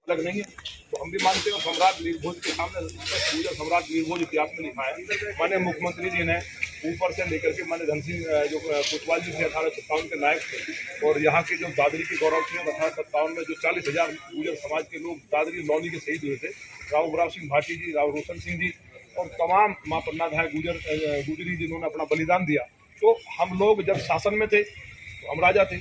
अलग नहीं है। तो हम भी मानते हैं सम्राट वीरभोज के सामने गुर्जर सम्राट वीरभोज इतिहास में लिखा है। माननीय मुख्यमंत्री जी ने ऊपर से लेकर के माननीय धन सिंह जो कोतवाल जी थे 1857 के नायक थे, और यहाँ के जो दादरी के गौरव थे 1857 में जो 40,000 गुर्जर समाज के लोग दादरी लौनी के शहीद हुए थे, राव उमराव सिंह भाटी जी, राव रोशन सिंह जी और तमाम माँ पन्ना धाय गुजरी जिन्होंने अपना बलिदान दिया। तो हम लोग जब शासन में थे तो हम राजा थे,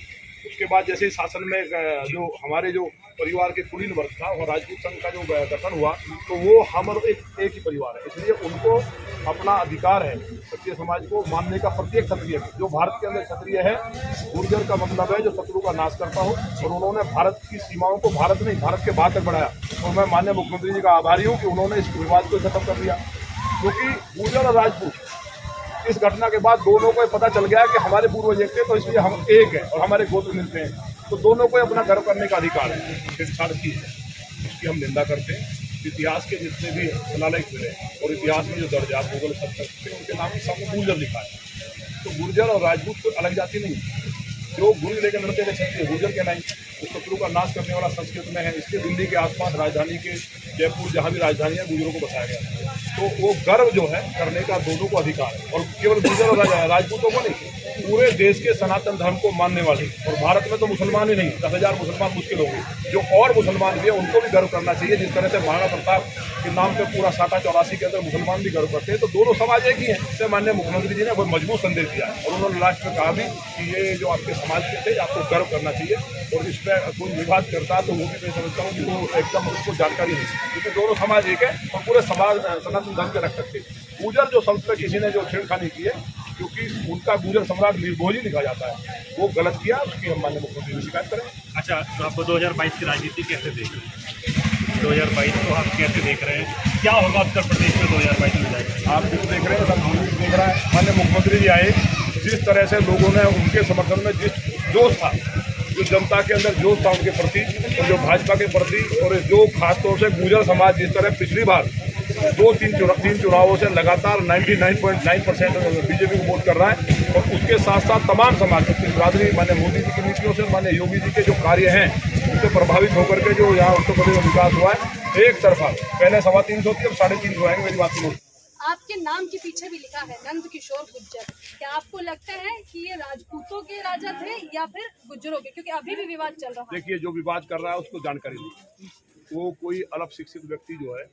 उसके बाद जैसे शासन में जो हमारे जो परिवार के कुलीन वर्ग था और राजपूत संघ का जो गठन हुआ तो वो हम और एक ही परिवार है, इसलिए उनको अपना अधिकार है क्षत्रिय समाज को मानने का। प्रत्येक क्षत्रिय जो भारत के अंदर क्षत्रिय है, गुर्जर का मतलब है जो शत्रु का नाश करता हो, और उन्होंने भारत की सीमाओं को भारत नहीं भारत के बाहर तक बढ़ाया। और मैं माननीय मुख्यमंत्री जी का आभारी हूँ कि उन्होंने इस विवाद को खत्म कर दिया, क्योंकि गुर्जर और राजपूत इस घटना के बाद दोनों को पता चल गया कि हमारे पूर्वज एक थे, तो इसलिए हम एक हैं और हमारे गोत्र मिलते हैं, तो दोनों को अपना गर्व करने का अधिकार है। छेड़छाड़ की है उसकी हम निंदा करते हैं। इतिहास के जितने भी शिलालेख मिले और इतिहास में जो दर्ज आप गूगल सर्च सकते हैं उनके नाम सामने गुर्जर लिखा है। तो गुर्जर और राजपूत कोई अलग जाति नहीं, जो गुरु लेकर लड़ते थे क्षत्रिय गुर्जर के नहीं, उस शत्रु का नाश करने वाला संस्कृत में है। इसलिए दिल्ली के आसपास राजधानी के जयपुर जहाँ भी राजधानी है गुर्जरों को बसाया गया। तो वो गर्व जो है करने का दोनों को अधिकार है, और केवल गुर्जर और राजपूतों को नहीं, पूरे देश के सनातन धर्म को मानने वाले, और भारत में तो मुसलमान ही नहीं 10,000 मुसलमान मुश्किल हो गए, जो और मुसलमान भी है उनको भी गर्व करना चाहिए। जिस तरह से महाराणा प्रताप के नाम पे पूरा साटा 84 के अंदर मुसलमान भी गर्व करते हैं, तो दोनों समाज एक ही है। इससे माननीय मुख्यमंत्री जी ने बहुत मजबूत संदेश दिया है, और उन्होंने लास्ट में कहा भी कि ये जो आपके समाज के थे आपको गर्व करना चाहिए, और इस पर कोई विवाद करता तो वो भी मैं समझता हूँ कि वो एकदम उसको जानकारी नहीं, क्योंकि दोनों समाज एक है और पूरे समाज सनातन धर्म के रख सकते हैं। गुर्जर जो शब्द पर किसी ने जो छेड़खानी की है, क्योंकि उनका गुर्जर सम्राट वीरभोज ही लिखा जाता है, वो गलत किया, उसकी हम माननीय मुख्यमंत्री से शिकायत करें। अच्छा, तो आप 2022 की राजनीति कैसे देख रहे हैं? 2022 को आप कैसे देख रहे हैं? क्या होगा उत्तर प्रदेश में 2022 में जाएगा? आप जो देख रहे हैं सब देख रहा है। माननीय मुख्यमंत्री जी आए, जिस तरह से लोगों ने उनके समर्थन में जिस जोश था, जो जनता के अंदर जोश था उनके प्रति और जो भाजपा के प्रति, और जो खासतौर से गुर्जर समाज जिस तरह पिछली बार 2-3 चुनावों से लगातार 99.9% बीजेपी को वोट कर रहा है, और उसके साथ साथ तमाम समाज बिरादरी माननीय मोदी जी की नीतियों से, माननीय योगी जी के जो कार्य हैं उससे प्रभावित होकर के जो यहाँ उत्तर प्रदेश में विकास हुआ है एक तरफा, पहले 350 थी अब 350 आएंगे। मेरी बात सुनो, आपके नाम के पीछे भी लिखा है नंद किशोर गुर्जर, क्या आपको लगता है कि ये राजपूतों के राजा थे या फिर गुर्जरों के? क्योंकि अभी भी विवाद चल रहा है। देखिए, जो विवाद कर रहा है उसको जानकारी नहीं, वो कोई अल्प शिक्षित व्यक्ति जो है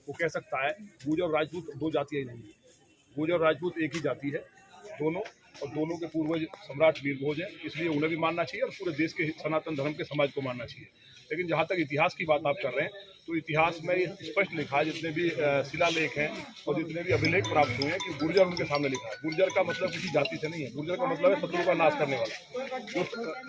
वो कह सकता है। गुर्जर और राजपूत दो जातियाँ ही नहीं है, गुर्जर और राजपूत एक ही जाति है दोनों, और दोनों के पूर्वज सम्राट वीरभोज है, इसलिए उन्हें भी मानना चाहिए और पूरे देश के सनातन धर्म के समाज को मानना चाहिए। लेकिन जहाँ तक इतिहास की बात आप कर रहे हैं, तो इतिहास में स्पष्ट लिखा है, जितने भी शिलालेख हैं और जितने भी अभिलेख प्राप्त हुए हैं, कि गुर्जर उनके सामने लिखा है। गुर्जर का मतलब किसी जाति से नहीं है, गुर्जर का मतलब है शत्रु का नाश करने वाला, जो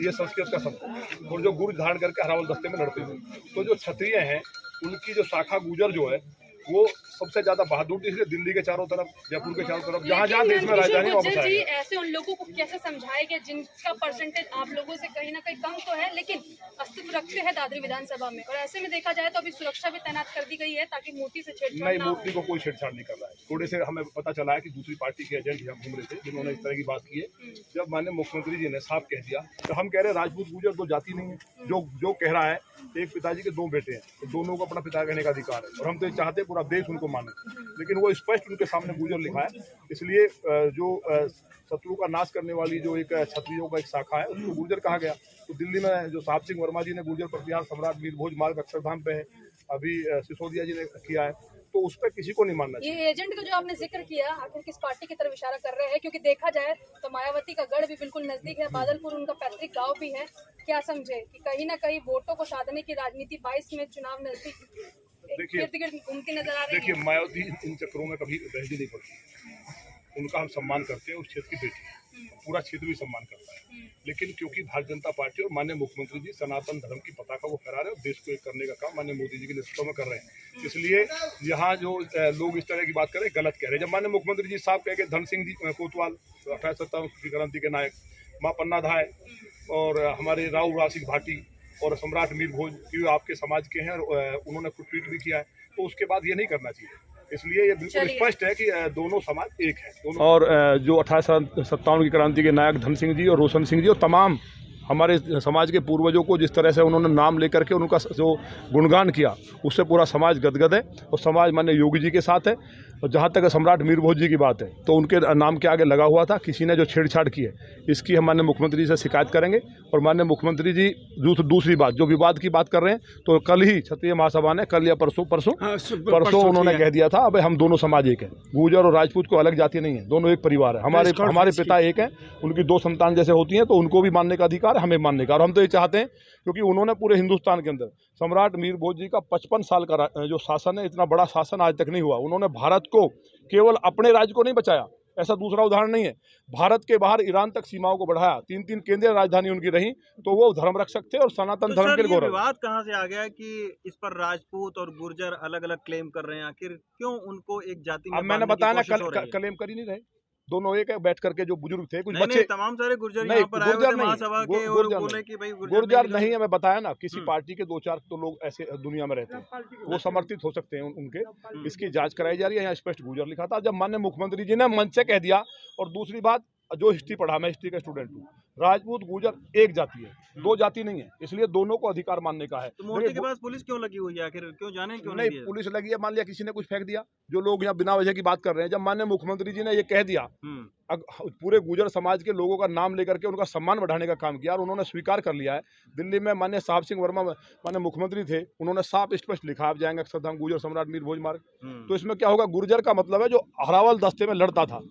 ये संस्कृत का शब्द है, और जो गुर्ज धारण करके हरावल दस्ते में लड़ते हुए। तो जो क्षत्रिय हैं उनकी जो शाखा गुर्जर जो है वो सबसे ज्यादा बहादुर, इसलिए दिल्ली के चारों तरफ, जयपुर के चारों तरफ, जहाँ जहाँ देश में राजधानी वहाँ बसाया जी, ऐसे उन लोगों को कैसे समझाएंगे जिनका परसेंटेज आप लोगों से कहीं ना कहीं कम तो है, लेकिन अस्तित्व रखते हैं दादरी विधानसभा में, और ऐसे में देखा जाए तो अभी सुरक्षा भी तैनात कर दी गई है ताकि मूर्ति से छेड़छाड़ नहीं, ना हो। मूर्ति को कोई छेड़छाड़ नहीं कर रहा है। थोड़े से हमें पता चला है कि दूसरी पार्टी के एजेंट यहाँ घूम रहे थे जिन्होंने इस तरह की बात की है। जब माननीय मुख्यमंत्री जी ने साफ कह दिया, तो हम कह रहे हैं राजपूत गुर्जर दो जाति नहीं है। जो कह रहा है एक पिताजी के दो बेटे हैं, तो दोनों को अपना पिता कहने का अधिकार है, और हम तो चाहते पूरा देश उनको माने, लेकिन वो स्पष्ट उनके सामने गुर्जर लिखा है। इसलिए जो शत्रु का नाश करने वाली जो एक क्षत्रियों का एक शाखा है उसको गुर्जर कहा गया। तो दिल्ली में जो साहब सिंह वर्मा जी ने गुर्जर प्रतिहार सम्राट वीरभोज मार्ग अक्षरधाम पे है, अभी सिसोदिया जी ने किया है, तो उस पर किसी को नहीं मानना चाहिए। ये एजेंट का जो आपने जिक्र किया, आखिर किस पार्टी की तरफ इशारा कर रहे हैं? क्योंकि देखा जाए तो मायावती का गढ़ भी बिल्कुल नजदीक है, बादलपुर उनका पैतृक गांव भी है। क्या समझे कि कहीं ना कहीं वोटों को साधने की राजनीति 22 में चुनाव नजदीक घूमती नजर आ रही है? देखिए, मायावती इन चक्रों में कभी बहजी नहीं पड़ती, उनका हम सम्मान करते हैं, उस क्षेत्र की बेटी है, पूरा क्षेत्र भी सम्मान करता है। लेकिन क्योंकि भारतीय जनता पार्टी और माननीय मुख्यमंत्री जी सनातन धर्म की पताका को फहरा रहे हैं और देश को एक करने का काम माननीय मोदी जी के नेतृत्व में कर रहे हैं, इसलिए यहाँ जो लोग इस तरह की बात करें गलत कह रहे हैं। जब माननीय मुख्यमंत्री जी साहब कह के धन सिंह जी कोतवाल 1857 की क्रांति के नायक, माँ पन्ना धाय और हमारे राव उमराव सिंह भाटी और सम्राट वीरभोज की आपके समाज के हैं, और उन्होंने खुद ट्वीट भी किया है, तो उसके बाद ये नहीं करना चाहिए। इसलिए ये बिल्कुल स्पष्ट है कि दोनों समाज एक है। और जो 1857 की क्रांति के नायक धन सिंह जी और रोशन सिंह जी और तमाम हमारे समाज के पूर्वजों को जिस तरह से उन्होंने नाम लेकर के उनका जो गुणगान किया, उससे पूरा समाज गदगद है और समाज माननीय योगी जी के साथ है। और जहाँ तक सम्राट मीर भोज जी की बात है, तो उनके नाम के आगे लगा हुआ था, किसी ने जो छेड़छाड़ की है, इसकी हम माननीय मुख्यमंत्री जी से शिकायत करेंगे। और माननीय मुख्यमंत्री जी दूसरी बात, जो विवाद की बात कर रहे हैं, तो कल ही क्षत्रिय महासभा ने, कल या परसों उन्होंने कह दिया था, अब हम दोनों समाज एक है, गुर्जर और राजपूत को अलग जाति नहीं है, दोनों एक परिवार है। हमारे पिता एक हैं, उनकी 2 संतान जैसे होती हैं, तो उनको भी मानने का अधिकार, हमें मानने का। और हम तो ये चाहते हैं, क्योंकि उन्होंने पूरे हिंदुस्तान के अंदर सम्राट मीर भोज जी का 55 साल का जो शासन है, इतना बड़ा शासन आज तक नहीं हुआ। उन्होंने भारत को केवल अपने राज्य को नहीं बचाया, ऐसा दूसरा उदाहरण नहीं है, भारत के बाहर ईरान तक सीमाओं को बढ़ाया, 3 केंद्रीय राजधानी उनकी रही, तो वो धर्म रक्षक थे और सनातन धर्म के लिए गौरव। विवाद कहाँ से आ गया कि इस पर राजपूत और गुर्जर अलग अलग क्लेम कर रहे हैं, आखिर क्यों उनको एक जाति में? अब मैंने बताया ना, क्लेम कर ही नहीं रहे, दोनों एक है। बैठ करके जो बुजुर्ग थे, कुछ बच्चे, तमाम सारे गुर्जर यहाँ पर आए हुए थे महासभा के और बोले कि भाई गुर्जर नहीं है। मैं बताया ना, किसी पार्टी के 2-4 तो लोग ऐसे दुनिया में रहते हैं, वो समर्थित हो सकते हैं उनके, इसकी जांच कराई जा रही है। यहाँ स्पष्ट गुर्जर लिखा था। जब माननीय मुख्यमंत्री जी ने मंच से कह दिया, और दूसरी बात, जो हिस्ट्री पढ़ा, मैं हिस्ट्री का स्टूडेंट हूँ, राजपूत गुर्जर एक जाति है, 2 जाति नहीं है, इसलिए दोनों को अधिकार मानने का है। तो मूर्ति के पास पुलिस क्यों लगी हुई है, आखिर क्यों जाने क्यों नहीं? पुलिस लगी है, मान लिया किसी ने कुछ फेंक दिया, जो लोग यहाँ बिना वजह की बात कर रहे हैं। जब माननीय मुख्यमंत्री जी ने ये कह दिया, पूरे गुर्जर समाज के लोगों का नाम लेकर के उनका सम्मान बढ़ाने का काम किया, और उन्होंने स्वीकार कर लिया है। दिल्ली में माननीय साहब सिंह वर्मा माननीय मुख्यमंत्री थे, उन्होंने साफ स्पष्ट लिखा, आप जाएंगे अक्षरधाम गुर्जर सम्राट मीर भोज मार्ग। तो इसमें क्या होगा, गुर्जर का मतलब है जो हरावल दस्ते में लड़ता था,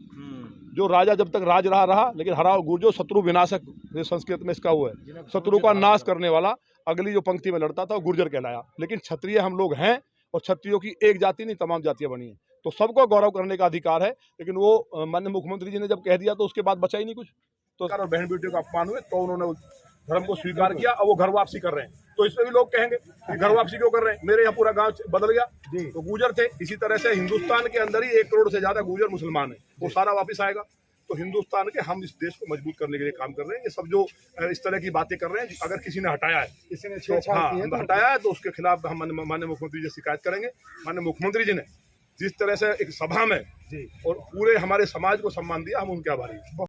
जो राजा जब तक राज रहा, लेकिन हराव गुर्जर शत्रु विनाशक, संस्कृत में इसका वो है, शत्रु का नाश करने वाला, अगली जो पंक्ति में लड़ता था वो गुर्जर कहलाया। लेकिन क्षत्रिय हम लोग हैं, और क्षत्रियों की एक जाति नहीं, तमाम जातियां बनी हैं, तो सबको गौरव करने का अधिकार है। लेकिन वो माननीय मुख्यमंत्री जी ने जब कह दिया, तो उसके बाद बचा ही नहीं कुछ। तो और बहन बेटियों का अपमान हुए, तो उन्होंने धर्म को स्वीकार किया, और वो घर वापसी कर रहे हैं। तो इसमें भी लोग कहेंगे कि घर वापसी क्यों कर रहे हैं, मेरे यहाँ पूरा गांव बदल गया, तो गुर्जर थे। इसी तरह से हिंदुस्तान के अंदर ही 1 करोड़ से ज्यादा गुर्जर मुसलमान है, वो सारा वापस आएगा। तो हिंदुस्तान के, हम इस देश को मजबूत करने के लिए काम कर रहे हैं। ये सब जो इस तरह की बातें कर रहे हैं, अगर किसी ने हटाया है, हटाया है, तो उसके खिलाफ हम माननीय मुख्यमंत्री जी से शिकायत करेंगे। माननीय मुख्यमंत्री जी ने जिस तरह से एक सभा में और पूरे हमारे समाज को सम्मान दिया, हम उनके आभारी हैं।